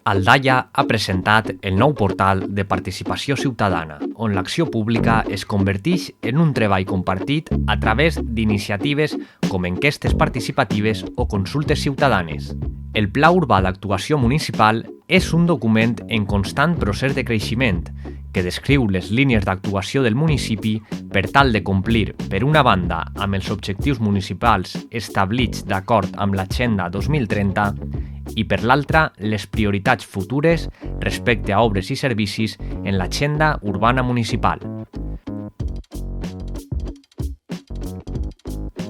Aldaia ha presentat el nou portal de participació ciutadana, on l'acció pública es converteix en un treball compartit a través d'iniciatives com enquestes participatives o consultes ciutadanes. El Pla Urbà d'Actuació Municipal és un document en constant procés de creixement que descriu les línies d'actuació del municipi per tal de complir, per una banda, amb els objectius municipals establerts d'acord amb l'Agenda 2030 i per l'altra, les prioritats futures respecte a obres i servicis en l'Agenda Urbana Municipal.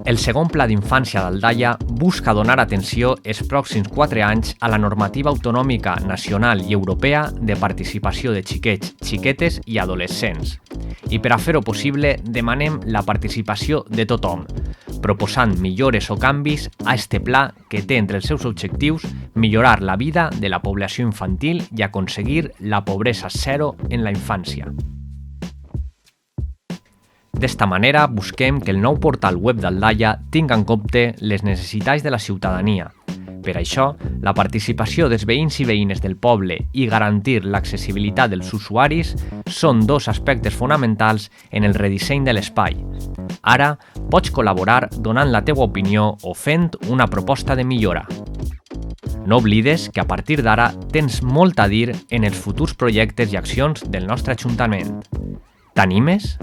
El segon Pla d'Infància d'Aldaia busca donar atenció els pròxims 4 anys a la normativa autonòmica nacional i europea de participació de xiquets, xiquetes i adolescents. I per a fer-ho possible, demanem la participació de tothom, proposant millores o canvis a este pla que té entre els seus objectius millorar la vida de la població infantil i aconseguir la pobresa zero en la infància. D'esta manera, busquem que el nou portal web d'Aldaia tingui en compte les necessitats de la ciutadania. Per això, la participació dels veïns i veïnes del poble i garantir l'accessibilitat dels usuaris són 2 aspectes fonamentals en el redisseny de l'espai. Ara, pots col·laborar donant la teva opinió o fent una proposta de millora. No oblides que a partir d'ara tens molt a dir en els futurs projectes i accions del nostre Ajuntament. T'animes?